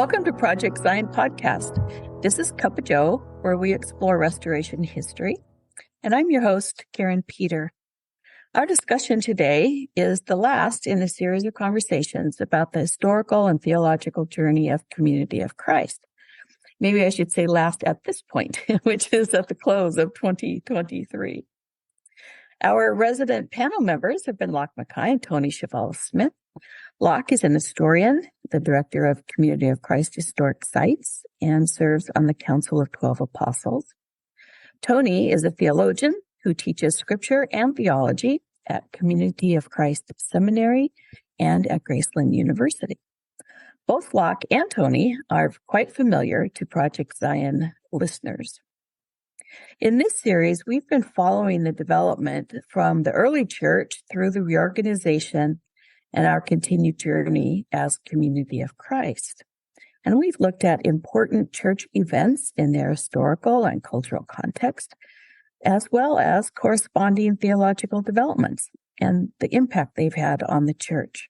Welcome to Project Zion Podcast. This is Cuppa Joe, where we explore restoration history. And I'm your host, Karin Peter. Our discussion today is the last in a series of conversations about the historical and theological journey of Community of Christ. Maybe I should say last at this point, which is at the close of 2023. Our resident panel members have been Lach and Tony Chevalier-Smith. Lach is an historian, the director of Community of Christ Historic Sites, and serves on the Council of 12 Apostles. Tony is a theologian who teaches scripture and theology at Community of Christ Seminary and at Graceland University. Both Lach and Tony are quite familiar to Project Zion listeners. In this series, we've been following the development from the early church through the reorganization and our continued journey as Community of Christ. And we've looked at important church events in their historical and cultural context, as well as corresponding theological developments and the impact they've had on the church.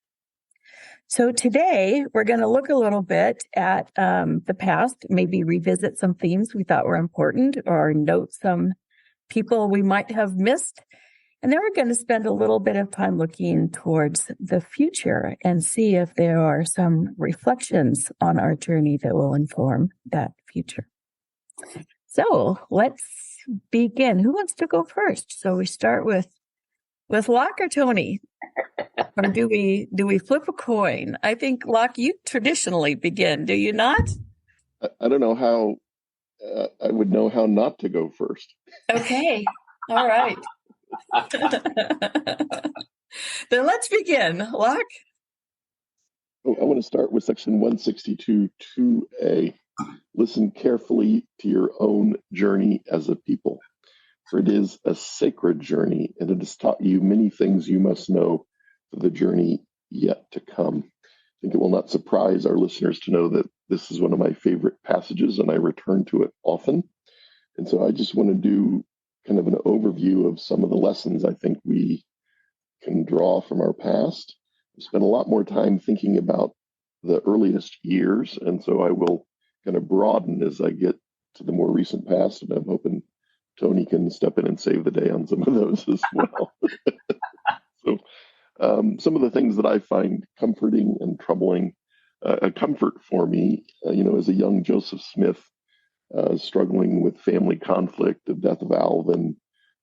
So today, we're going to look a little bit at the past, maybe revisit some themes we thought were important or note some people we might have missed. And then we're going to spend a little bit of time looking towards the future and see if there are some reflections on our journey that will inform that future. So let's begin. Who wants to go first? So we start with Lach or Tony? Or do we flip a coin? I think, Lach, you traditionally begin, do you not? I don't know how I would know how not to go first. Okay. All right. Then let's begin. Lach? I want to start with section 162.2a. Listen carefully to your own journey as a people, for it is a sacred journey, and it has taught you many things you must know for the journey yet to come. I think it will not surprise our listeners to know that this is one of my favorite passages, and I return to it often. And so I just want to do kind of an overview of some of the lessons I think we can draw from our past. I spent a lot more time thinking about the earliest years, and so I will kind of broaden as I get to the more recent past, and I'm hoping Tony can step in and save the day on some of those as well. So some of the things that I find comforting and troubling, a comfort for me, as a young Joseph Smith, struggling with family conflict, the death of Alvin,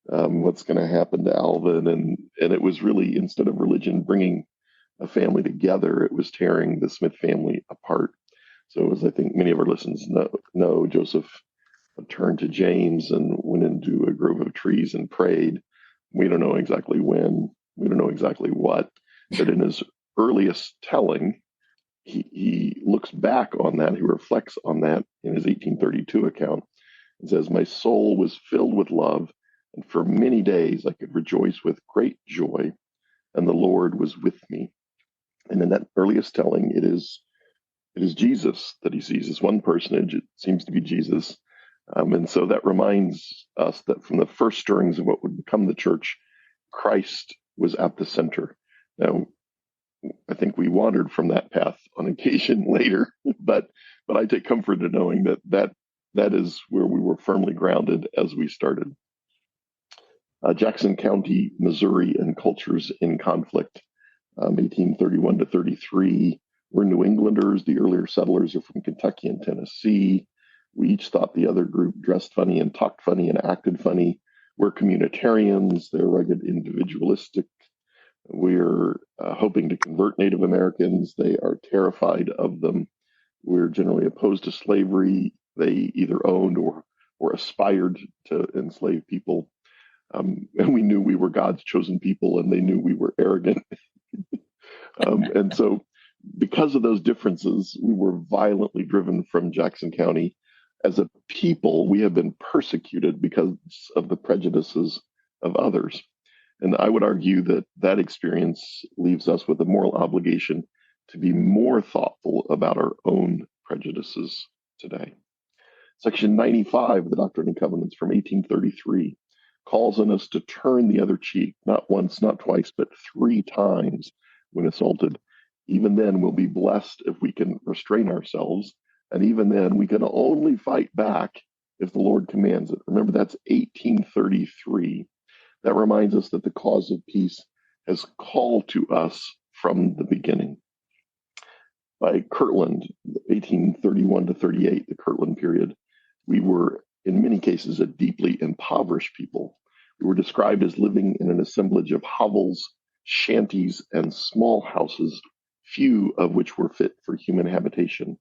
what's going to happen to Alvin. And it was really, instead of religion bringing a family together, it was tearing the Smith family apart. So as I think many of our listeners know, Joseph turned to James and went into a grove of trees and prayed. We don't know exactly when, we don't know exactly what, but in his earliest telling, he looks back on that, he reflects on that in his 1832 account, and says, "My soul was filled with love, and for many days I could rejoice with great joy, and the Lord was with me." And in that earliest telling, it is Jesus that he sees as one personage. It seems to be Jesus. And so that reminds us that from the first stirrings of what would become the church, Christ was at the center. Now, I think we wandered from that path on occasion later, but I take comfort in knowing that is where we were firmly grounded as we started. Jackson County, Missouri, and cultures in conflict, 1831 to 33. We're New Englanders. The earlier settlers are from Kentucky and Tennessee. We each thought the other group dressed funny and talked funny and acted funny. We're communitarians. They're rugged individualistic. We're hoping to convert Native Americans. They are terrified of them. We're generally opposed to slavery. They either owned or aspired to enslave people. And we knew we were God's chosen people, and they knew we were arrogant. And so because of those differences, we were violently driven from Jackson County. As a people, we have been persecuted because of the prejudices of others. And I would argue that experience leaves us with a moral obligation to be more thoughtful about our own prejudices today. Section 95 of the Doctrine and Covenants from 1833 calls on us to turn the other cheek, not once, not twice, but 3 times when assaulted. Even then, we'll be blessed if we can restrain ourselves And even then, we can only fight back if the Lord commands it. Remember, that's 1833. That reminds us that the cause of peace has called to us from the beginning. By Kirtland, 1831 to 38, the Kirtland period, we were, in many cases, a deeply impoverished people. We were described as living in an assemblage of hovels, shanties, and small houses, few of which were fit for human habitation.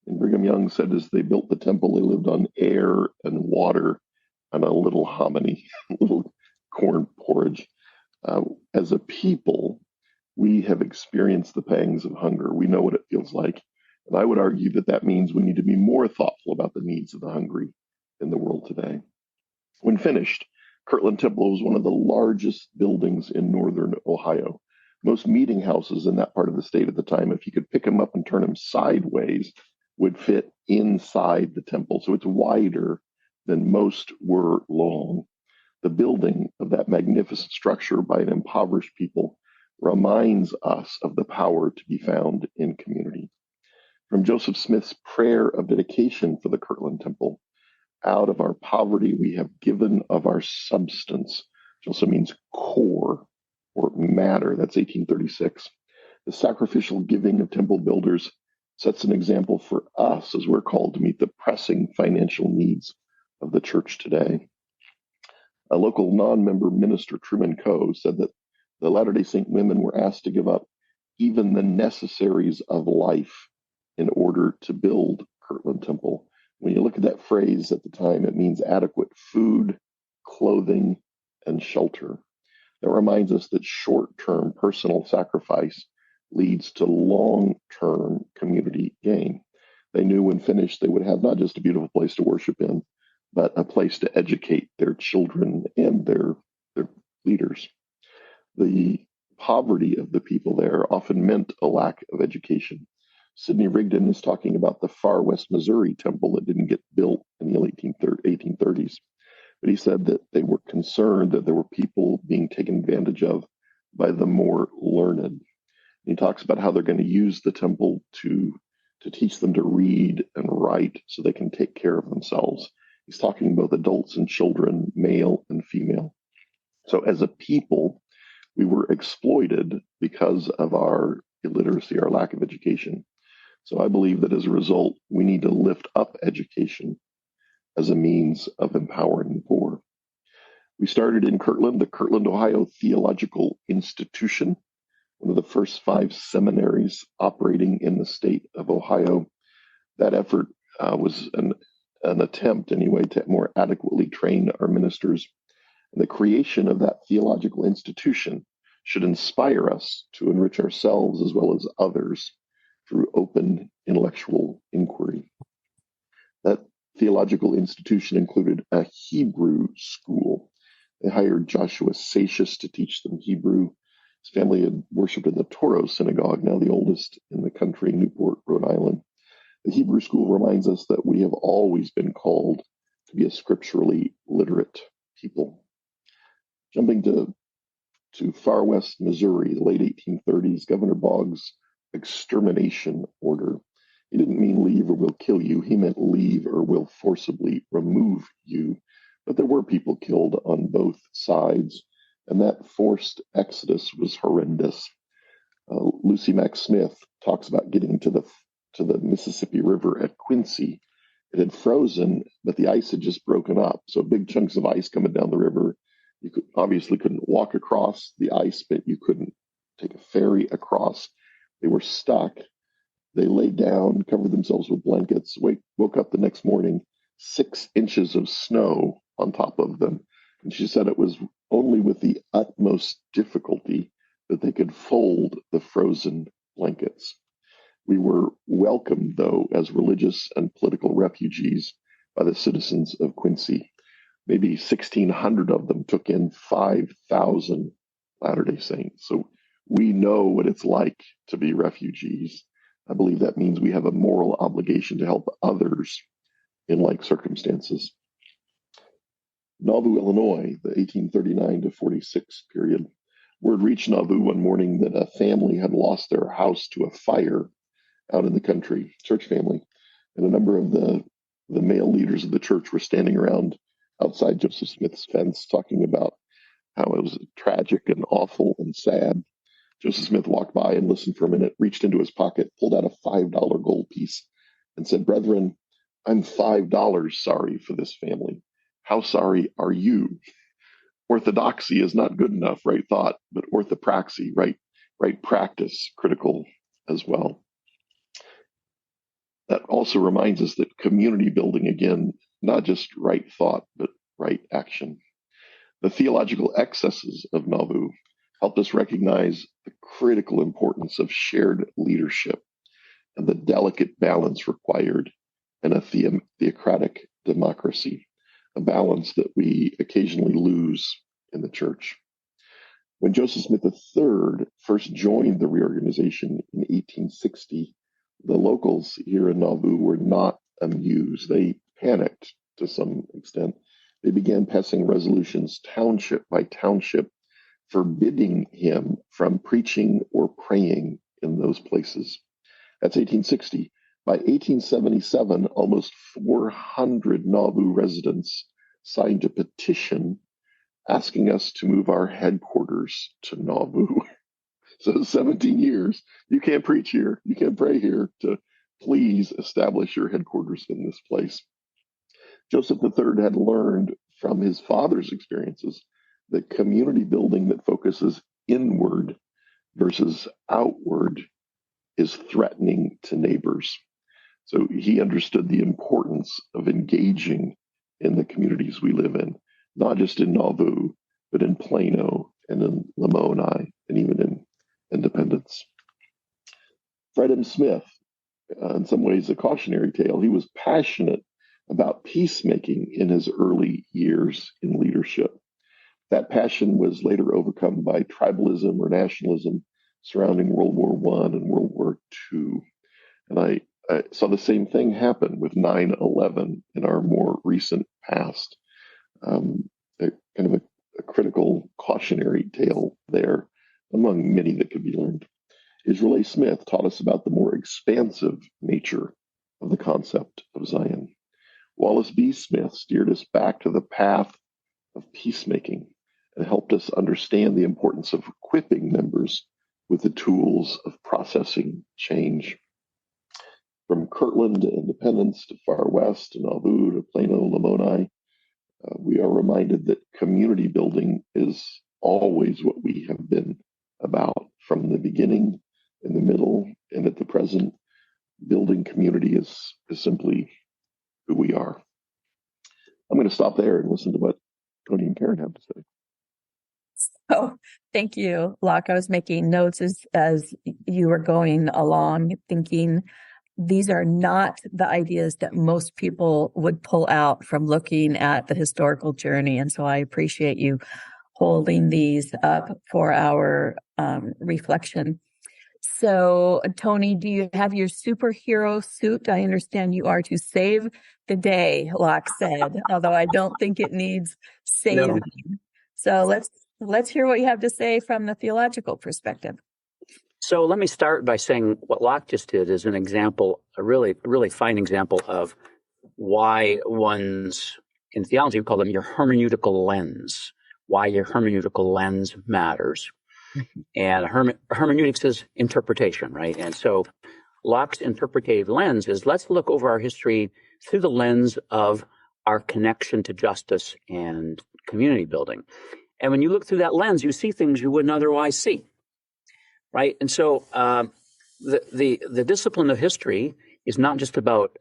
And Brigham Young said as they built the temple, they lived on air and water and a little hominy, little corn porridge. As a people, we have experienced the pangs of hunger. We know what it feels like. And I would argue that that means we need to be more thoughtful about the needs of the hungry in the world today. When finished, Kirtland Temple was one of the largest buildings in northern Ohio. Most meeting houses in that part of the state at the time, if you could pick them up and turn them sideways, would fit inside the temple. So it's wider than most were long. The building of that magnificent structure by an impoverished people reminds us of the power to be found in community. From Joseph Smith's prayer of dedication for the Kirtland Temple, out of our poverty we have given of our substance, which also means core or matter. That's 1836. The sacrificial giving of temple builders sets an example for us as we're called to meet the pressing financial needs of the church today. A local non-member minister, Truman Coe, said that the Latter-day Saint women were asked to give up even the necessaries of life in order to build Kirtland Temple. When you look at that phrase at the time, it means adequate food, clothing, and shelter. That reminds us that short-term personal sacrifice leads to long-term community gain. They knew when finished they would have not just a beautiful place to worship in, but a place to educate their children and their leaders. The poverty of the people there often meant a lack of education. Sidney Rigdon is talking about the Far West Missouri temple that didn't get built in the 1830s. But he said that they were concerned that there were people being taken advantage of by the more learned. And he talks about how they're going to use the temple to teach them to read and write so they can take care of themselves. He's talking about adults and children, male and female. So as a people, we were exploited because of our illiteracy, our lack of education. So I believe that as a result, we need to lift up education as a means of empowering the poor. We started in Kirtland, the Kirtland, Ohio Theological Institution, one of the first 5 seminaries operating in the state of Ohio. That effort was an attempt, anyway, to more adequately train our ministers. And the creation of that theological institution should inspire us to enrich ourselves as well as others through open intellectual inquiry. That theological institution included a Hebrew school. They hired Joshua Satius to teach them Hebrew. His family had worshipped in the Toro Synagogue, now the oldest in the country, Newport, Rhode Island. The Hebrew school reminds us that we have always been called to be a scripturally literate people. Jumping to Far West Missouri, the late 1830s, Governor Boggs' extermination order. He didn't mean leave or we'll kill you. He meant leave or we'll forcibly remove you. But there were people killed on both sides, and that forced exodus was horrendous. Lucy Mack Smith talks about getting to the Mississippi River at Quincy. It had frozen, but the ice had just broken up. So big chunks of ice coming down the river. You obviously couldn't walk across the ice, but you couldn't take a ferry across. They were stuck. They laid down, covered themselves with blankets, woke up the next morning, 6 inches of snow on top of them. And she said it was only with the utmost difficulty that they could fold the frozen blankets. We were welcomed, though, as religious and political refugees by the citizens of Quincy. Maybe 1,600 of them took in 5,000 Latter-day Saints. So we know what it's like to be refugees. I believe that means we have a moral obligation to help others in like circumstances. Nauvoo, Illinois, the 1839 to 46 period. Word reached Nauvoo one morning that a family had lost their house to a fire out in the country, church family. And a number of the male leaders of the church were standing around outside Joseph Smith's fence talking about how it was tragic and awful and sad. Joseph Smith walked by and listened for a minute, reached into his pocket, pulled out a $5 gold piece, and said, "Brethren, I'm $5 sorry for this family. How sorry are you?" Orthodoxy is not good enough, right thought, but orthopraxy, right practice, critical as well. That also reminds us that community building, again, not just right thought, but right action. The theological excesses of Nauvoo helped us recognize the critical importance of shared leadership and the delicate balance required in a theocratic democracy, a balance that we occasionally lose in the church. When Joseph Smith III first joined the reorganization in 1860, the locals here in Nauvoo were not amused. They panicked to some extent. They began passing resolutions township by township forbidding him from preaching or praying in those places. That's 1860. By 1877, almost 400 Nauvoo residents signed a petition asking us to move our headquarters to Nauvoo. So 17 years, you can't preach here, you can't pray here, to please establish your headquarters in this place. Joseph III had learned from his father's experiences that community building that focuses inward versus outward is threatening to neighbors. So he understood the importance of engaging in the communities we live in, not just in Nauvoo, but in Plano and in Lamoni and even in Independence. Fred M. Smith, in some ways a cautionary tale, he was passionate about peacemaking in his early years in leadership. That passion was later overcome by tribalism or nationalism surrounding World War I and World War II. And I saw the same thing happen with 9/11 in our more recent past. A kind of a critical cautionary tale there, among many that could be learned. Israel A. Smith taught us about the more expansive nature of the concept of Zion. Wallace B. Smith steered us back to the path of peacemaking and helped us understand the importance of equipping members with the tools of processing change. From Kirtland to Independence to Far West to Nauvoo to Plano, Lamoni, we are reminded that community building is always what we have been about from the beginning, in the middle, and at the present. Building community is simply who we are. I'm going to stop there and listen to what Tony and Karin have to say. Oh, thank you, Lach. I was making notes as you were going along, thinking these are not the ideas that most people would pull out from looking at the historical journey. And so I appreciate you holding these up for our reflection. So, Tony, do you have your superhero suit? I understand you are to save the day, Lach said, although I don't think it needs saving. No. So let's hear what you have to say from the theological perspective. So let me start by saying what Lach just did is an example, a really fine example of why in theology, we call them your hermeneutical lens, why your hermeneutical lens matters. And hermeneutics is interpretation, right? And so Lach's interpretative lens is let's look over our history through the lens of our connection to justice and community building. And when you look through that lens, you see things you wouldn't otherwise see, right? And so the discipline of history is not just about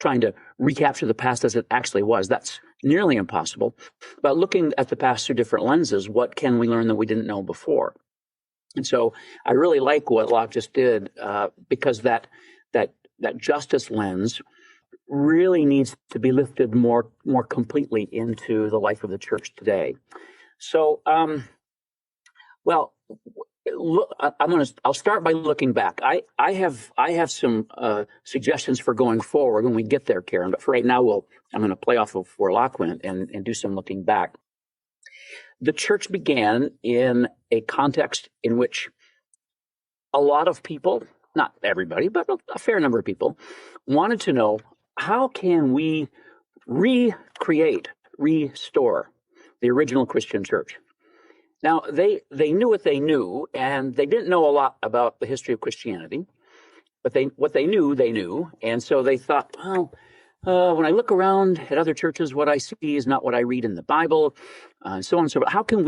trying to recapture the past as it actually was. That's nearly impossible. But looking at the past through different lenses, what can we learn that we didn't know before? And so I really like what Lach just did because that justice lens really needs to be lifted more completely into the life of the church today. So, I'll start by looking back. I have some suggestions for going forward when we get there, Karin. But for right now, I'm going to play off of where Lach went and do some looking back. The church began in a context in which a lot of people not everybody, but a fair number of people, wanted to know, how can we restore the original Christian church? Now, they knew what they knew, and they didn't know a lot about the history of Christianity, but what they knew, and so they thought, well, when I look around at other churches, what I see is not what I read in the Bible, and so on and so forth. How can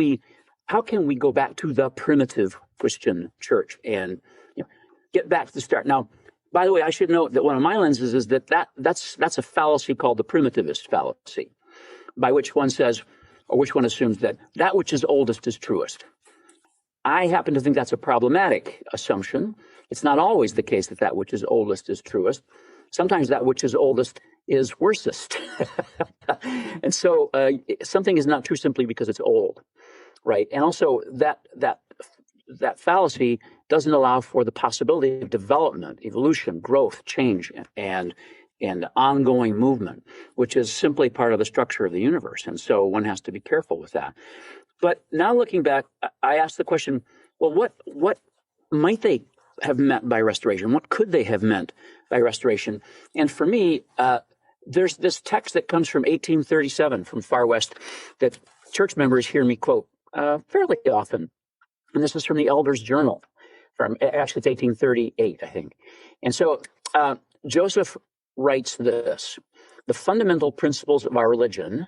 we go back to the primitive Christian church and get back to the start? Now, by the way, I should note that one of my lenses is that's a fallacy called the primitivist fallacy, by which one says, or which one assumes that which is oldest is truest. I happen to think that's a problematic assumption. It's not always the case that which is oldest is truest. Sometimes that which is oldest is worsest. And so something is not true simply because it's old, right? And also that fallacy doesn't allow for the possibility of development, evolution, growth, change, and ongoing movement, which is simply part of the structure of the universe. And so one has to be careful with that. But now looking back, I asked the question, well, what might they have meant by restoration? What could they have meant by restoration? And for me, there's this text that comes from 1837 from Far West that church members hear me quote fairly often. And this is from the Elders' Journal. Actually, it's 1838, I think. And so Joseph writes this: the fundamental principles of our religion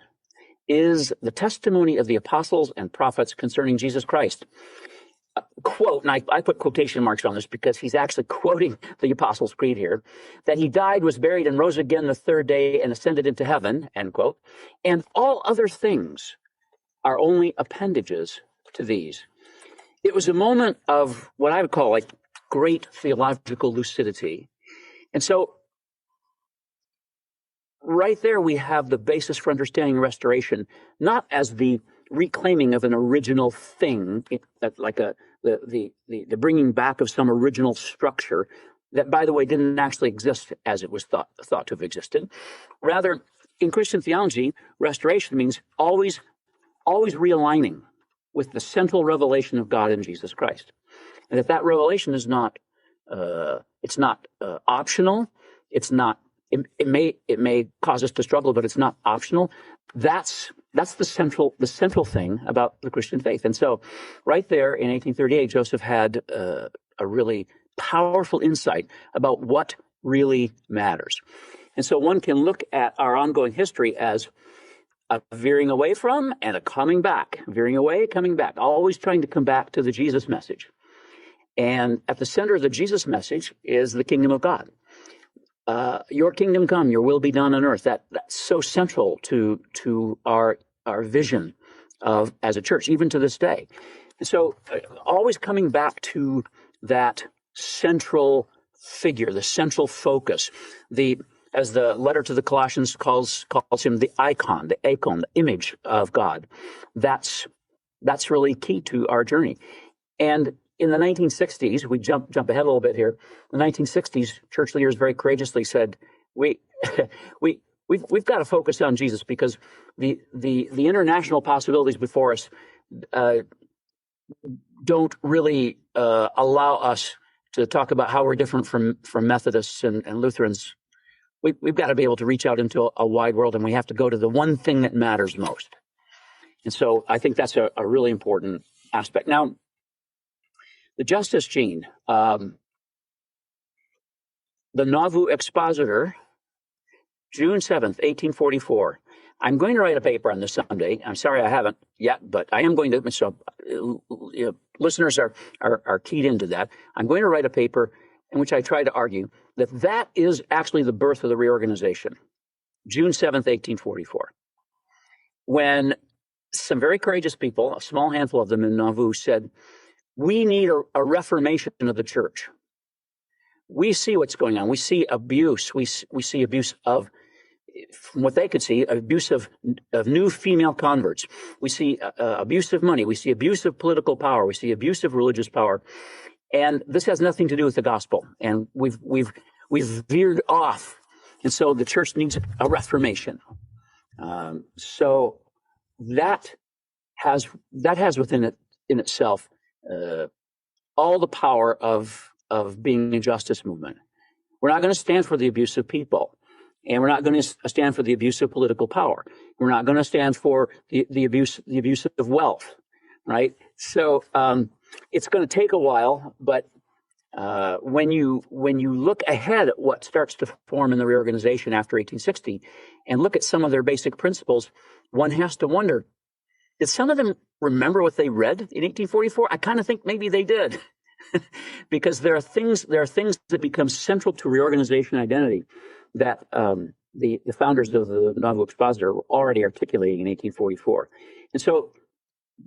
is the testimony of the apostles and prophets concerning Jesus Christ. Quote, and I put quotation marks on this because he's actually quoting the Apostles' Creed here, that he died, was buried, and rose again the third day and ascended into heaven, end quote. And all other things are only appendages to these. It was a moment of what I would call like great theological lucidity. And so right there we have the basis for understanding restoration, not as the reclaiming of an original thing, like the bringing back of some original structure that, by the way, didn't actually exist as it was thought to have existed. Rather, in Christian theology, restoration means always realigning with the central revelation of God in Jesus Christ, and that revelation is not optional. It's not. It may cause us to struggle, but it's not optional. That's the central thing about the Christian faith. And so right there in 1838, Joseph had a really powerful insight about what really matters. And so one can look at our ongoing history as a veering away from and a coming back, veering away, coming back, always trying to come back to the Jesus message. And at the center of the Jesus message is the kingdom of God. Your kingdom come, your will be done on earth. That's so central to our vision of as a church, even to this day. And so always coming back to that central figure, the central focus, as the letter to the Colossians calls him the icon, the image of God. That's really key to our journey. And in the 1960s, we jump ahead a little bit here. In the 1960s, church leaders very courageously said, we've got to focus on Jesus, because the international possibilities before us don't really allow us to talk about how we're different from Methodists and Lutherans. We've got to be able to reach out into a wide world, and we have to go to the one thing that matters most. And so I think that's a really important aspect. Now, the Justice Gene, the Nauvoo Expositor, June 7th, 1844. I'm going to write a paper on this someday. I'm sorry I haven't yet, but I am going to. So listeners are keyed into that. I'm going to write a paper in which I try to argue that is actually the birth of the reorganization, June 7th, 1844, when some very courageous people, a small handful of them in Nauvoo, said, we need a reformation of the church. We see what's going on. We see abuse. We see abuse of, from what they could see, abuse of new female converts. We see abuse of money. We see abuse of political power. We see abuse of religious power. And this has nothing to do with the gospel. And we've veered off. And so the church needs a reformation. So that has within it, in itself, all the power of of being a justice movement. We're not going to stand for the abuse of people, and we're not going to stand for the abuse of political power. We're not going to stand for the abuse of wealth, right? So it's going to take a while, but when you look ahead at what starts to form in the reorganization after 1860 and look at some of their basic principles, one has to wonder, did some of them remember what they read in 1844? I kind of think maybe they did. Because there are things that become central to reorganization identity that the founders of the Novo Expositor were already articulating in 1844. And so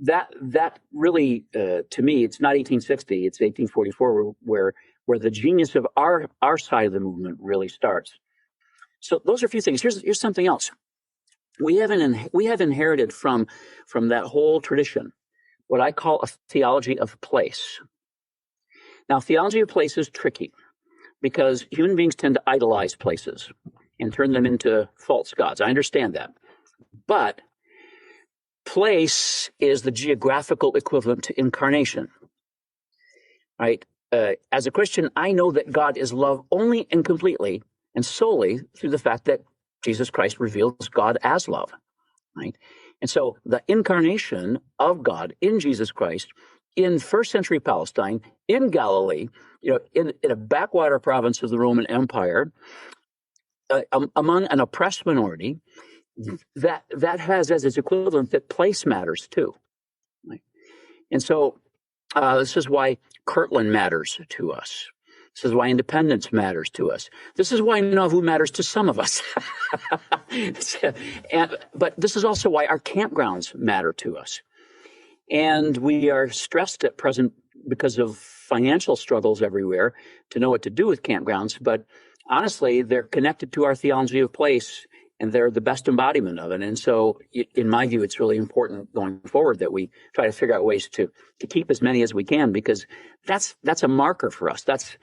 that really, to me, it's not 1860, it's 1844 where the genius of our side of the movement really starts. So those are a few things. Here's something else. We have inherited from that whole tradition what I call a theology of place. Now, theology of place is tricky because human beings tend to idolize places and turn them into false gods. I understand that. But place is the geographical equivalent to incarnation, right? As a Christian, I know that God is love only and completely and solely through the fact that Jesus Christ reveals God as love, right? And so the incarnation of God in Jesus Christ in first century Palestine, in Galilee, in a backwater province of the Roman Empire, among an oppressed minority, that has as its equivalent that place matters too. Right? And so this is why Kirtland matters to us. This is why independence matters to us. This is why Nauvoo matters to some of us. But this is also why our campgrounds matter to us. And we are stressed at present because of financial struggles everywhere to know what to do with campgrounds. But honestly, they're connected to our theology of place, and they're the best embodiment of it. And so, in my view, it's really important going forward that we try to figure out ways to keep as many as we can, because that's a marker for us. That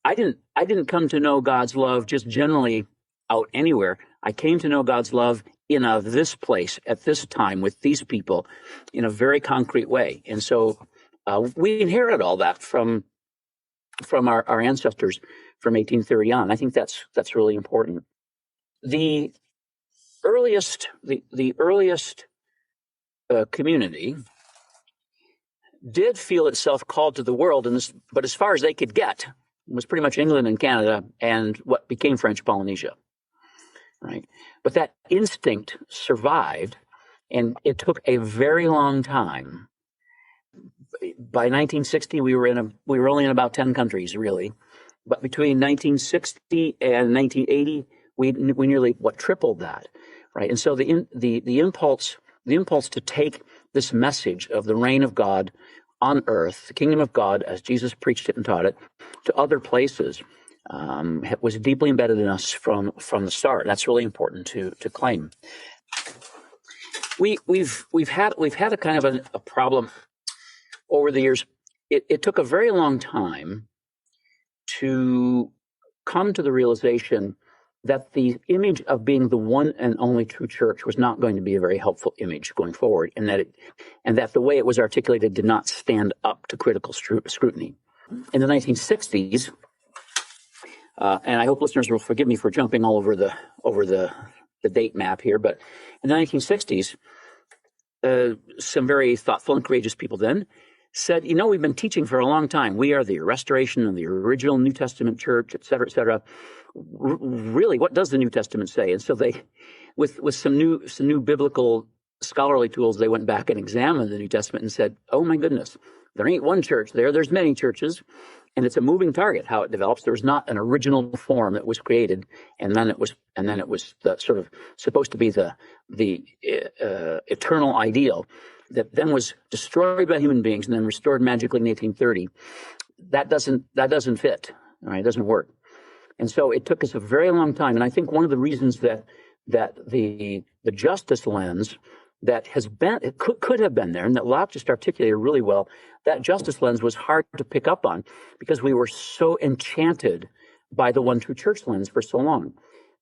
I didn't come to know God's love just generally out anywhere. I came to know God's love in this place at this time with these people in a very concrete way. And so we inherit all that from our ancestors from 1830 on. I think that's really important. The earliest community did feel itself called to the world, but as far as they could get was pretty much England and Canada and what became French Polynesia. Right. But that instinct survived, and it took a very long time. By 1960, we were only in about 10 countries, really. But between 1960 and 1980, we nearly tripled that, right? And so the impulse to take this message of the reign of God on earth, the kingdom of God, as Jesus preached it and taught it, to other places, was deeply embedded in us from the start. That's really important to claim. We've had a kind of a problem over the years. It took a very long time to come to the realization that the image of being the one and only true church was not going to be a very helpful image going forward, and that the way it was articulated did not stand up to critical scrutiny. In the 1960s, and I hope listeners will forgive me for jumping all over the date map here, but in the 1960s, some very thoughtful and courageous people then said, we've been teaching for a long time. We are the restoration of the original New Testament church, et cetera, et cetera. Really, what does the New Testament say? And so they, with some new biblical scholarly tools, they went back and examined the New Testament and said, oh my goodness, there ain't one church there. There's many churches. And it's a moving target how it develops. There was not an original form that was created, and then it was the sort of supposed to be the eternal ideal that then was destroyed by human beings and then restored magically in 1830. That doesn't fit. All right, it doesn't work. And so it took us a very long time. And I think one of the reasons that the justice lens that has been, it could have been there, and that Lach just articulated really well, that justice lens was hard to pick up on because we were so enchanted by the one true church lens for so long.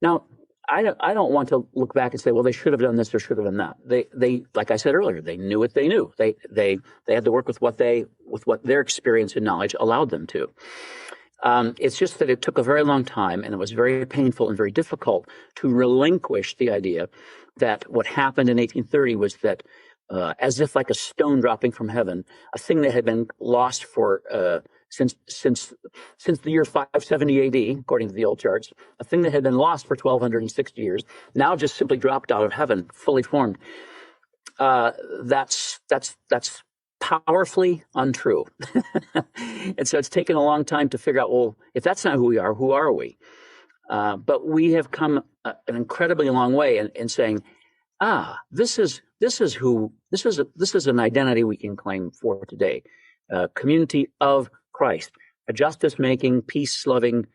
Now, I don't want to look back and say, well, they should have done this or should have done that. They like I said earlier, they knew what they knew. They had to work with what their experience and knowledge allowed them to. It's just that it took a very long time, and it was very painful and very difficult to relinquish the idea that what happened in 1830 was that, as if like a stone dropping from heaven, a thing that had been lost for since the year 570 AD, according to the old charts, a thing that had been lost for 1260 years, now just simply dropped out of heaven, fully formed. That's powerfully untrue. And so it's taken a long time to figure out, well, if that's not who we are, who are we? But we have come an incredibly long way in saying, this is an identity we can claim for today. Community of Christ, a justice-making, peace-loving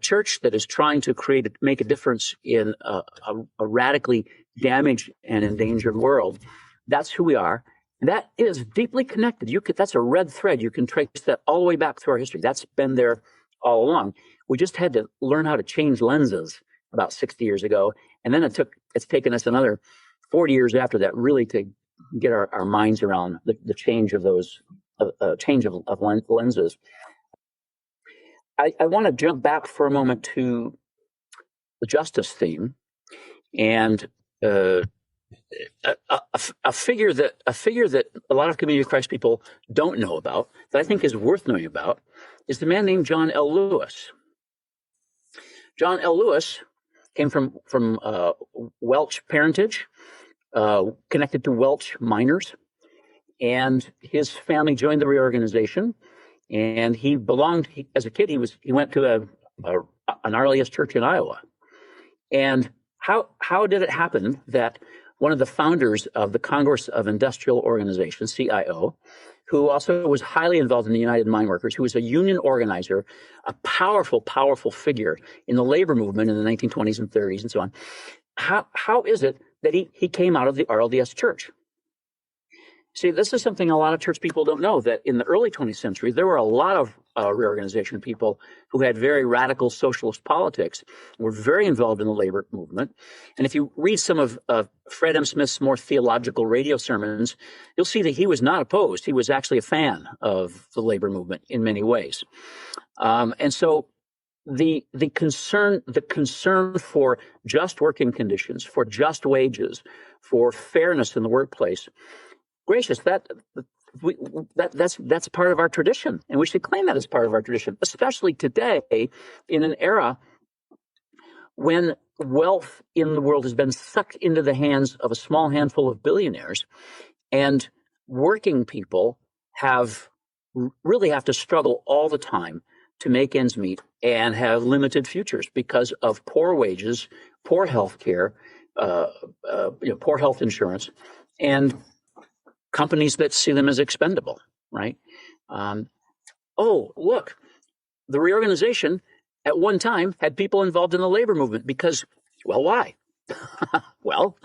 church that is trying to make a difference in a radically damaged and endangered world. That's who we are. That is deeply connected. That's a red thread. You can trace that all the way back through our history. That's been there all along. We just had to learn how to change lenses about 60 years ago, and then it's taken us another 40 years after that really to get our minds around the change of those change of lenses. I want to jump back for a moment to the justice theme, and a figure that a lot of Community of Christ people don't know about, that I think is worth knowing about, is the man named John L. Lewis. John L. Lewis came from Welsh parentage, connected to Welsh miners, and his family joined the reorganization. And he belonged, as a kid, he went to an RLDS church in Iowa. And how did it happen that one of the founders of the Congress of Industrial Organizations, CIO, who also was highly involved in the United Mine Workers, who was a union organizer, a powerful, powerful figure in the labor movement in the 1920s and 30s and so on, how is it that he came out of the RLDS church? See, this is something a lot of church people don't know, that in the early 20th century, there were a lot of reorganization people who had very radical socialist politics, were very involved in the labor movement. And if you read some of Fred M. Smith's more theological radio sermons, you'll see that he was not opposed. He was actually a fan of the labor movement in many ways. And so the concern for just working conditions, for just wages, for fairness in the workplace, gracious, that's part of our tradition, and we should claim that as part of our tradition, especially today in an era when wealth in the world has been sucked into the hands of a small handful of billionaires, and working people really have to struggle all the time to make ends meet and have limited futures because of poor wages, poor health care, poor health insurance, and companies that see them as expendable, right? Look, the reorganization at one time had people involved in the labor movement because, well, why? Well,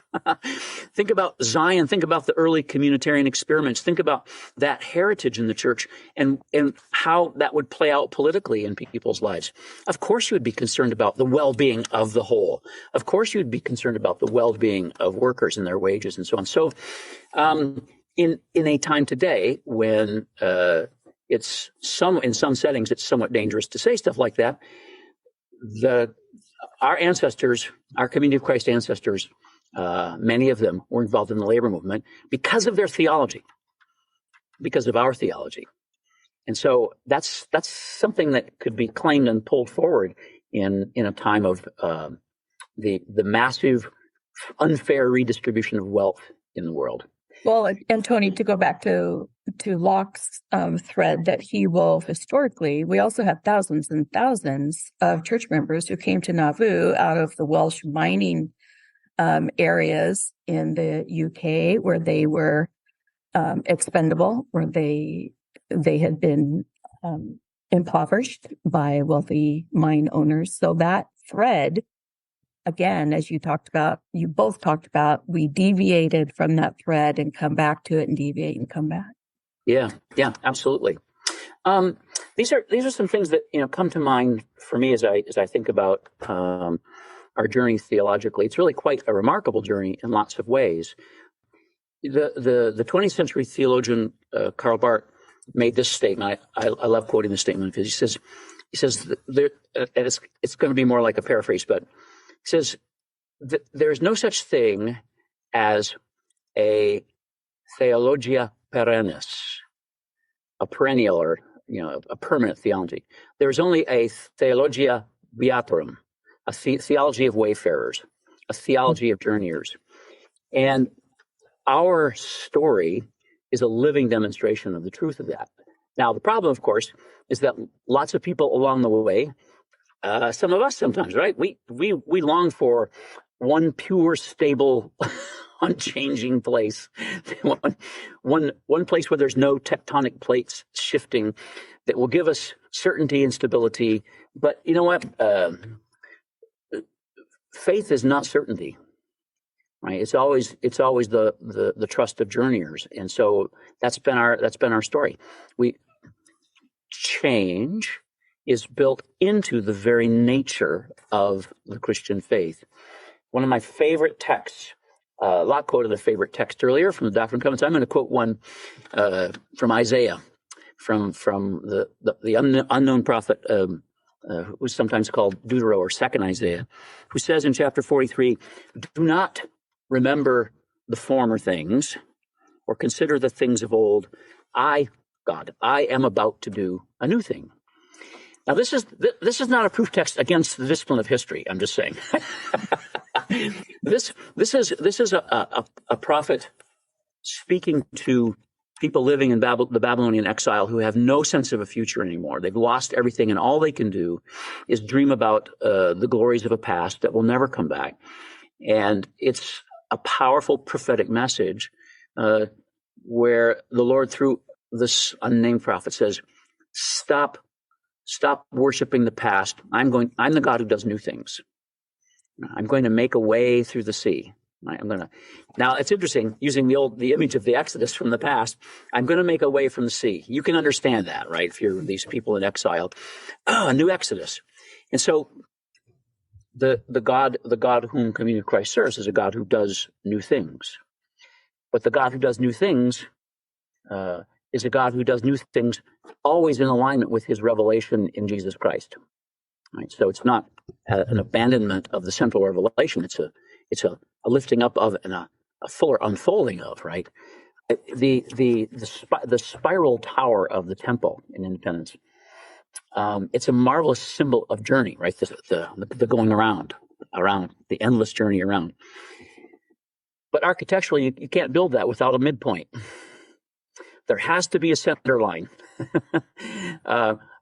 think about Zion, think about the early communitarian experiments, think about that heritage in the church and how that would play out politically in people's lives. Of course you would be concerned about the well-being of the whole. Of course you would be concerned about the well-being of workers and their wages and so on. So, in a time today when in some settings it's somewhat dangerous to say stuff like that, our ancestors, our Community of Christ ancestors, many of them were involved in the labor movement because of their theology, because of our theology, and so that's something that could be claimed and pulled forward in a time of the massive unfair redistribution of wealth in the world. Well, and Tony, to go back to Lach's thread that he wove historically, we also have thousands and thousands of church members who came to Nauvoo out of the Welsh mining areas in the UK, where they were expendable, where they had been impoverished by wealthy mine owners. So that thread, again, as you both talked about, we deviated from that thread and come back to it and deviate and come back. Yeah, absolutely. These are some things that come to mind for me as I think about our journey theologically. It's really quite a remarkable journey in lots of ways. The 20th century theologian Karl Barth made this statement. I love quoting this statement because he says there, and it's going to be more like a paraphrase, but he says there's no such thing as a theologia perennis, a perennial or a permanent theology. There's only a theologia beatorum, a theology of wayfarers, a theology of journeyers. And our story is a living demonstration of the truth of that. Now, the problem, of course, is that lots of people along the way, some of us sometimes, right? We long for one pure, stable, unchanging place, one place where there's no tectonic plates shifting, that will give us certainty and stability. But you know what? Faith is not certainty, right? It's always the trust of journeyers, and so that's been our story. Change is built into the very nature of the Christian faith. One of my favorite texts, Lach quoted a favorite text earlier from the Doctrine and Covenants. I'm going to quote one from Isaiah, from the unknown prophet who's sometimes called Deutero or Second Isaiah, who says in chapter 43, "Do not remember the former things or consider the things of old. I, God, I am about to do a new thing." Now, this is not a proof text against the discipline of history. I'm just saying. This is a prophet speaking to people living in the Babylonian exile who have no sense of a future anymore. They've lost everything, and all they can do is dream about the glories of a past that will never come back. And it's a powerful prophetic message where the Lord, through this unnamed prophet, says, Stop worshiping the past. I'm the God who does new things. I'm going to make a way through the sea. Now it's interesting using the image of the Exodus from the past. I'm going to make a way from the sea. You can understand that, right? If you're these people in exile, a new Exodus. And so the God whom Communion of Christ serves is a God who does new things. But the God who does new things is a God who does new things always in alignment with his revelation in Jesus Christ. Right? So it's not an abandonment of the central revelation. It's a lifting up of and a fuller unfolding of, right? The spiral tower of the temple in Independence. It's a marvelous symbol of journey, right? The going around the endless journey around. But architecturally, you can't build that without a midpoint. There has to be a center line.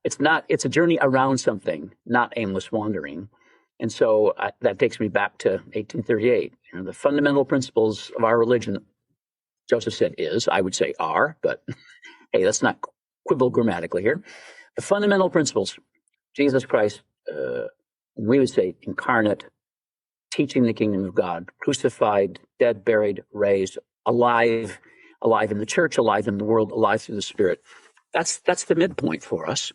It's a journey around something, not aimless wandering. And so that takes me back to 1838. The fundamental principles of our religion, Joseph said I would say are, but hey, let's not quibble grammatically here. The fundamental principles, Jesus Christ, we would say incarnate, teaching the kingdom of God, crucified, dead, buried, raised, alive in the church, alive in the world, alive through the Spirit. That's the midpoint for us.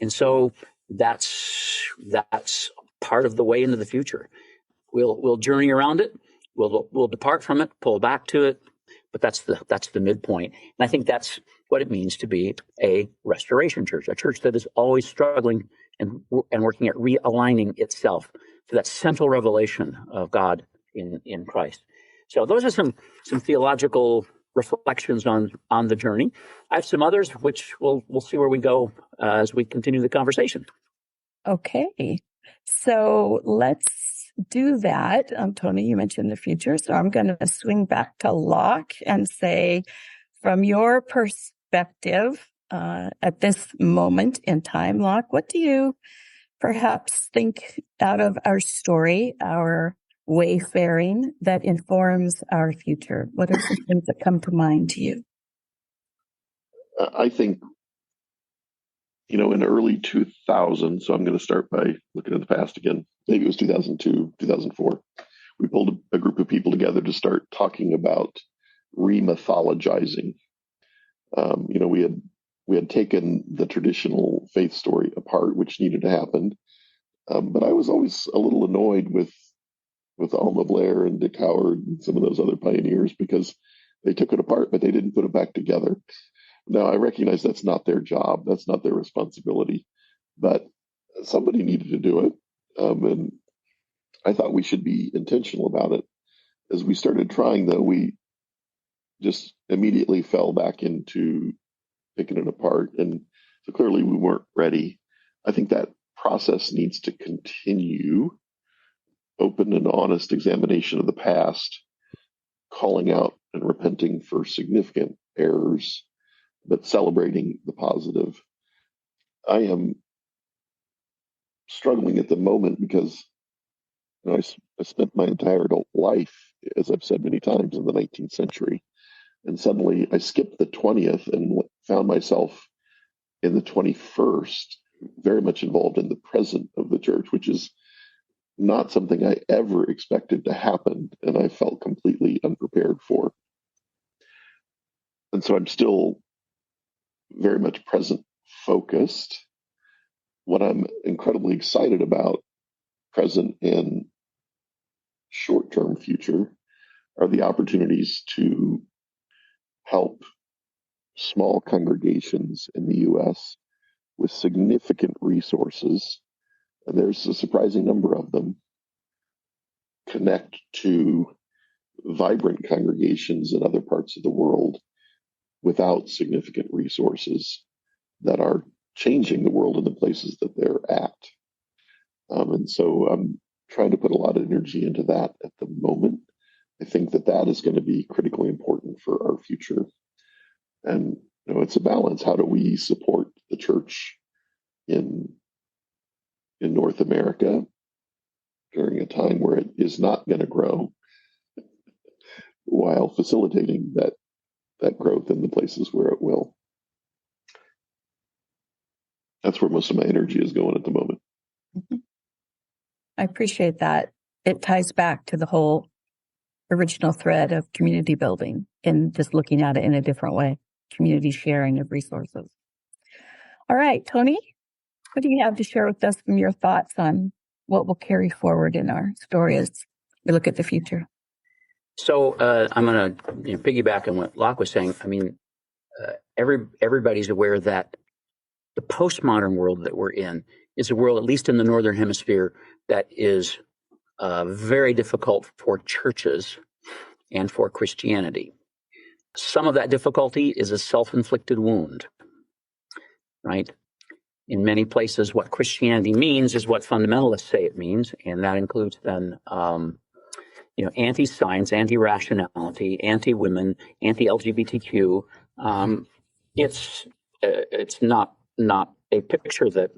And so that's part of the way into the future. We'll journey around it. We'll depart from it, pull back to it, but that's the midpoint. And I think that's what it means to be a restoration church, a church that is always struggling and working at realigning itself to that central revelation of God in Christ. So those are some theological reflections on the journey. I have some others, which we'll see where we go as we continue the conversation. Okay, so let's do that. Tony, you mentioned the future, so I'm going to swing back to Lach and say, from your perspective at this moment in time, Lach, what do you perhaps think out of our story, our wayfaring, that informs our future? What are some things that come to mind to you? I think, in early 2000, so I'm going to start by looking at the past again. Maybe it was 2002, 2004. We pulled a group of people together to start talking about remythologizing. We had taken the traditional faith story apart, which needed to happen. But I was always a little annoyed with with Alma Blair and Dick Howard and some of those other pioneers, because they took it apart, but they didn't put it back together. Now, I recognize that's not their job. That's not their responsibility, but somebody needed to do it. And I thought we should be intentional about it. As we started trying, though, we just immediately fell back into picking it apart. And so clearly we weren't ready. I think that process needs to continue. Open and honest examination of the past, calling out and repenting for significant errors, but celebrating the positive. I am struggling at the moment because I spent my entire adult life, as I've said many times, in the 19th century. And suddenly I skipped the 20th and found myself in the 21st, very much involved in the present of the church, which is not something I ever expected to happen, and I felt completely unprepared for. And so I'm still very much present focused. What I'm incredibly excited about, present and short-term future, are the opportunities to help small congregations in the U.S. with significant resources, and there's a surprising number of them, connect to vibrant congregations in other parts of the world without significant resources that are changing the world in the places that they're at. And so I'm trying to put a lot of energy into that at the moment. I think that that is going to be critically important for our future. And it's a balance. How do we support the church in North America during a time where it is not going to grow, while facilitating that growth in the places where it will? That's where most of my energy is going at the moment. I appreciate that. It ties back to the whole original thread of community building and just looking at it in a different way, community sharing of resources. All right, Tony, what do you have to share with us from your thoughts on what will carry forward in our story as we look at the future? So I'm going to piggyback on what Lach was saying. I mean, everybody's aware that the postmodern world that we're in is a world, at least in the Northern Hemisphere, that is very difficult for churches and for Christianity. Some of that difficulty is a self-inflicted wound, right? In many places, what Christianity means is what fundamentalists say it means, and that includes then anti-science, anti-rationality, anti-women, anti-LGBTQ. It's not a picture that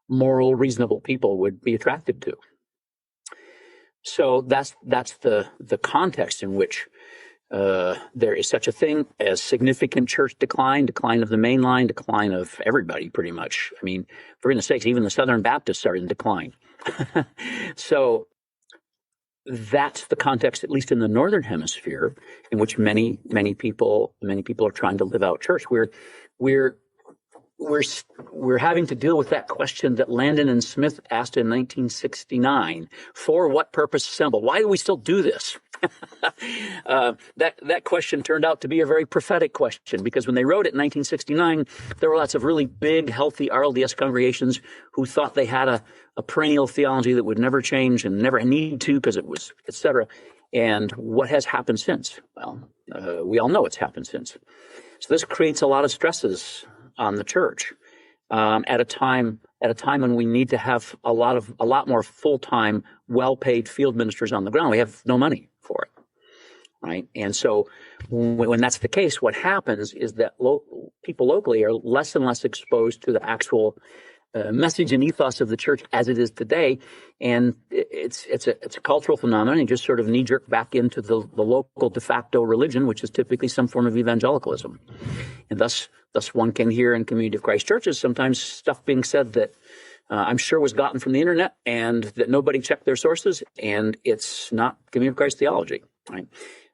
moral, reasonable people would be attracted to. So that's the context in which there is such a thing as significant church decline of the main line, decline of everybody pretty much. I mean, for goodness sakes, even the Southern Baptists are in decline. So that's the context, at least in the Northern Hemisphere, in which many people are trying to live out church. We're having to deal with that question that Landon and Smith asked in 1969: for what purpose assemble? Why do we still do this? That question turned out to be a very prophetic question, because when they wrote it in 1969, there were lots of really big, healthy RLDS congregations who thought they had a perennial theology that would never change and never need to because it was, etc. And what has happened since? Well, we all know what's happened since. So this creates a lot of stresses on the church at a time when we need to have a lot more full-time, well-paid field ministers on the ground. We have no money for it, right? And so when that's the case, what happens is that people locally are less and less exposed to the actual message and ethos of the church as it is today, and it's a cultural phenomenon. You just sort of knee-jerk back into the local de facto religion, which is typically some form of evangelicalism, and thus one can hear in Community of Christ churches sometimes stuff being said that I'm sure was gotten from the internet and that nobody checked their sources, and it's not Community of Christ theology, right?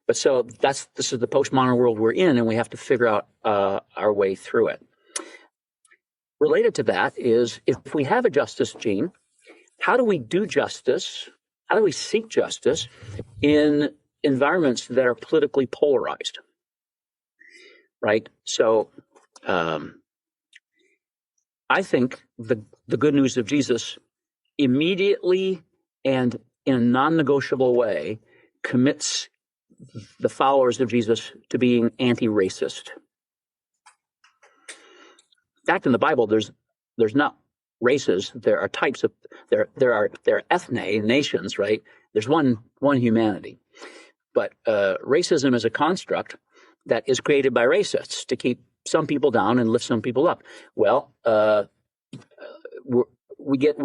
But so this is the postmodern world we're in, and we have to figure out our way through it. Related to that is, if we have a justice gene, how do we do justice how do we seek justice in environments that are politically polarized, right? So I think the good news of Jesus immediately and in a non-negotiable way commits the followers of Jesus to being anti-racist. In fact, in the Bible, there's not races. There are types of there are ethne, nations, right? There's one humanity, but racism is a construct that is created by racists to keep some people down and lift some people up. Well, we get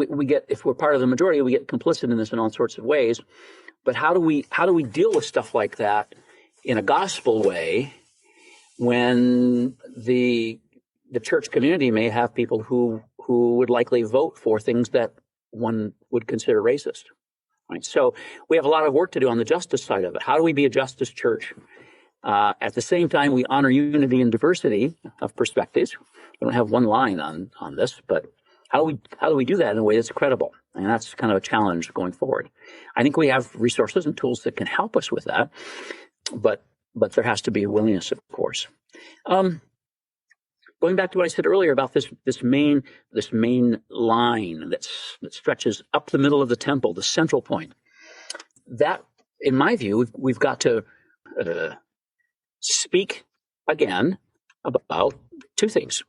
if we're part of the majority, we get complicit in this in all sorts of ways. But how do we deal with stuff like that in a gospel way when the church community may have people who would likely vote for things that one would consider racist, right? So we have a lot of work to do on the justice side of it. How do we be a justice church? At the same time, we honor unity and diversity of perspectives. We don't have one line on this, but how do we do that in a way that's credible? And that's kind of a challenge going forward. I think we have resources and tools that can help us with that, but there has to be a willingness, of course. Going back to what I said earlier about this main line that stretches up the middle of the temple, the central point. That, in my view, we've got to speak again about two things.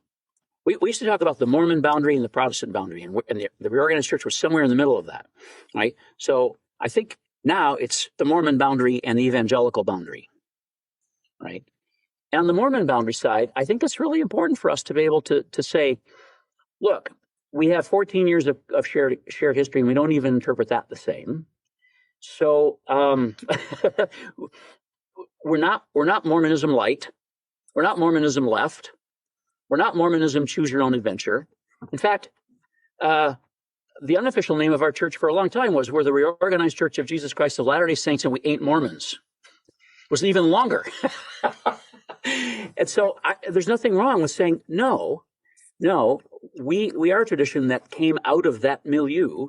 We used to talk about the Mormon boundary and the Protestant boundary, and the reorganized church was somewhere in the middle of that, right? So I think now it's the Mormon boundary and the evangelical boundary, right? And on the Mormon boundary side, I think it's really important for us to be able to say, look, we have 14 years of shared history, and we don't even interpret that the same. So we're not Mormonism light. We're not Mormonism left. We're not Mormonism choose your own adventure. In fact, the unofficial name of our church for a long time was we're the Reorganized Church of Jesus Christ of Latter-day Saints, and we ain't Mormons. It was even longer. And so there's nothing wrong with saying, no, we are a tradition that came out of that milieu,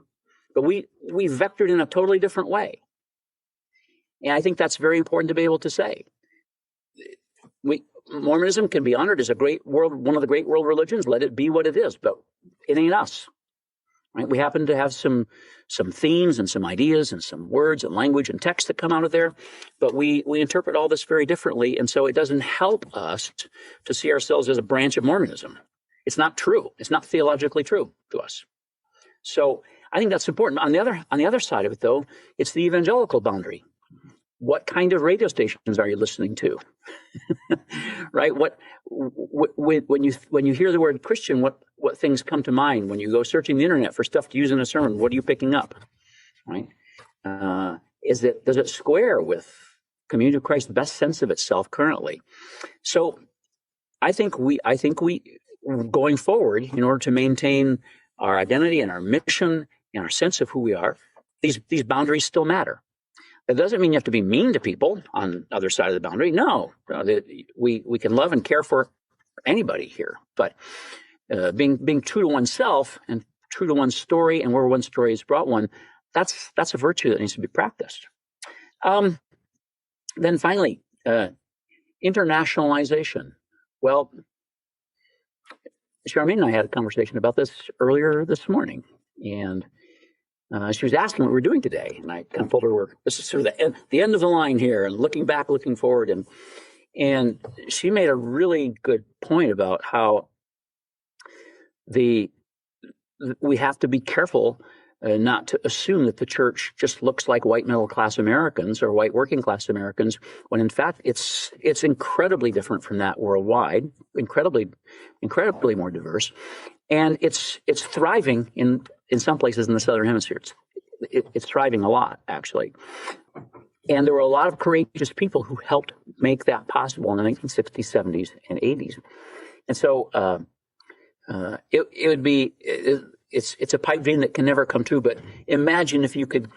but we vectored in a totally different way. And I think that's very important to be able to say. Mormonism can be honored as one of the great world religions. Let it be what it is, but it ain't us. Right? We happen to have some themes and some ideas and some words and language and text that come out of there, but we interpret all this very differently, and so it doesn't help us to see ourselves as a branch of Mormonism. It's not true. It's not theologically true to us. So I think that's important. On the other side of it, though, it's the evangelical boundary. What kind of radio stations are you listening to? Right? When you hear the word Christian, what things come to mind when you go searching the internet for stuff to use in a sermon? What are you picking up? Right? Does it square with Community of Christ's best sense of itself currently? So I think we going forward, in order to maintain our identity and our mission and our sense of who we are, these boundaries still matter. That doesn't mean you have to be mean to people on the other side of the boundary. No, we can love and care for anybody here. But being true to oneself and true to one's story and where one's story has brought one, that's a virtue that needs to be practiced. Then finally, internationalization. Well, Charmaine and I had a conversation about this earlier this morning, and she was asking what we were doing today, and I kind of told her this is sort of the end of the line here, and looking back, looking forward, and she made a really good point about how we have to be careful not to assume that the church just looks like white middle class Americans or white working class Americans, when in fact it's incredibly different from that worldwide, incredibly more diverse, and it's thriving in some places in the Southern Hemisphere. It's thriving a lot, actually. And there were a lot of courageous people who helped make that possible in the 1960s, 70s, and 80s. And so it would be it's a pipe dream that can never come true. But imagine if you could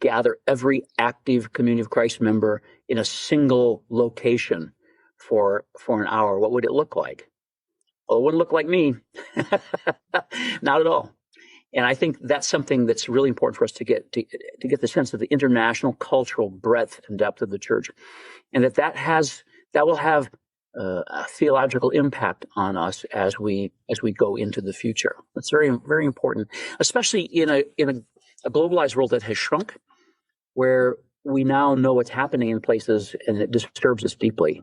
gather every active Community of Christ member in a single location for an hour. What would it look like? Well, it wouldn't look like me. Not at all. And I think that's something that's really important for us to get the sense of the international cultural breadth and depth of the church, and that will have a theological impact on us as we go into the future. That's very, very important, especially in a globalized world that has shrunk, where we now know what's happening in places, and it disturbs us deeply.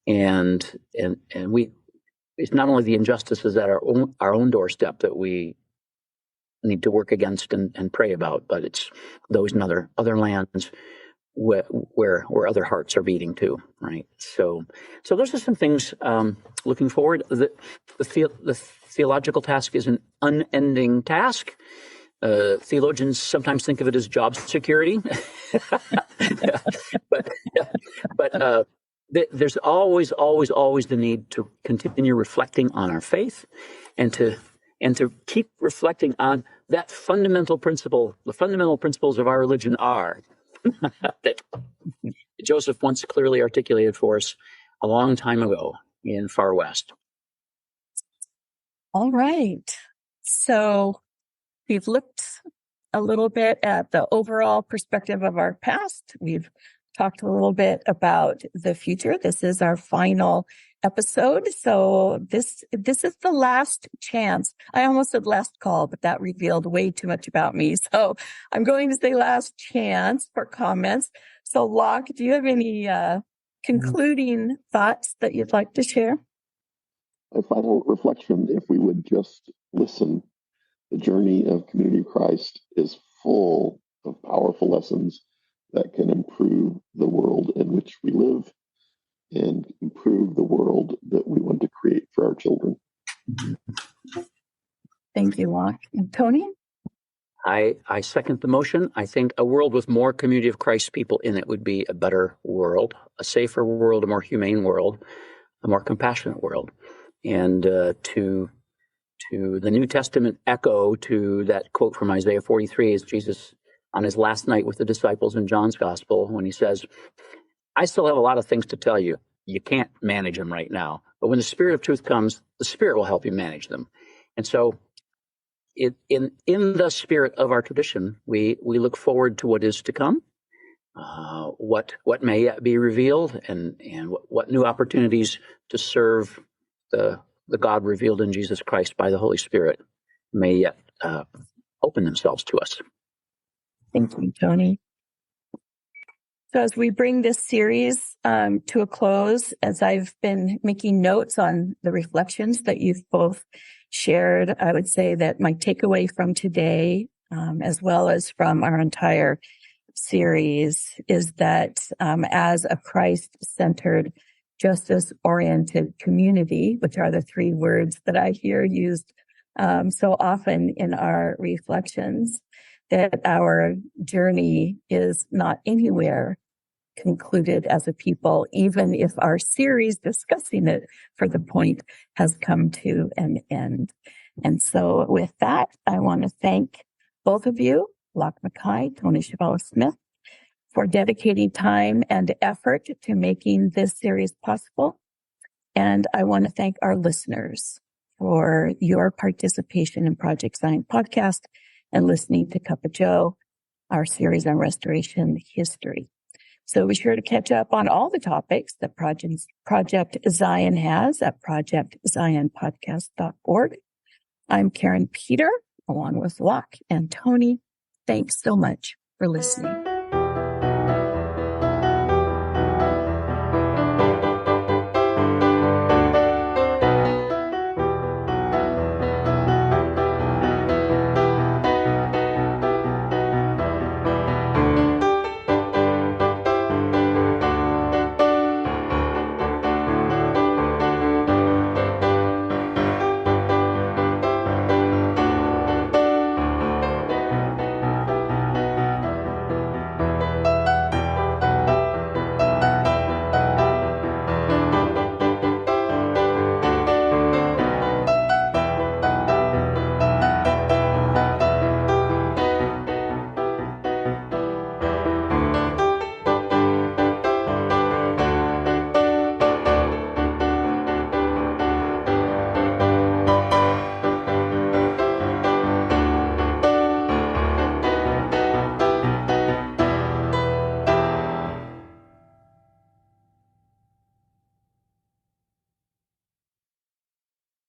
And it's not only the injustices at our own doorstep that we need to work against and pray about, but it's those in other lands where other hearts are beating too, right? So those are some things. Looking forward, the theological task is an unending task. Theologians sometimes think of it as job security, but there's always the need to continue reflecting on our faith, and to keep reflecting on that fundamental principle. The fundamental principles of our religion are that Joseph once clearly articulated for us a long time ago in Far West. All right. So we've looked a little bit at the overall perspective of our past. We've talked a little bit about the future. This is our final episode. So this is the last chance. I almost said last call, but that revealed way too much about me. So I'm going to say last chance for comments. So Lach, do you have any concluding thoughts that you'd like to share? My final reflection, if we would just listen, the journey of Community of Christ is full of powerful lessons that can improve the world in which we live and improve the world that we want to create for our children. Thank you, Lach. And Tony? I second the motion. I think a world with more Community of Christ people in it would be a better world, a safer world, a more humane world, a more compassionate world. And to the New Testament echo to that quote from Isaiah 43 is Jesus on his last night with the disciples in John's Gospel, when he says, I still have a lot of things to tell you. You can't manage them right now. But when the Spirit of truth comes, the Spirit will help you manage them. And so in the spirit of our tradition, we look forward to what is to come, what may yet be revealed, and what new opportunities to serve the God revealed in Jesus Christ by the Holy Spirit may yet open themselves to us. Thank you, Tony. So as we bring this series to a close, as I've been making notes on the reflections that you've both shared, I would say that my takeaway from today, as well as from our entire series, is that as a Christ-centered, justice-oriented community, which are the three words that I hear used so often in our reflections, that our journey is not anywhere concluded as a people, even if our series discussing it for the point has come to an end. And so with that, I want to thank both of you, Lach Mackay, Tony Chevalier-Smith, for dedicating time and effort to making this series possible. And I want to thank our listeners for your participation in Project Zion Podcast and listening to Cuppa Joe, our series on restoration history. So be sure to catch up on all the topics that Project Zion has at projectzionpodcast.org. I'm Karin Peter, along with Lach and Tony. Thanks so much for listening.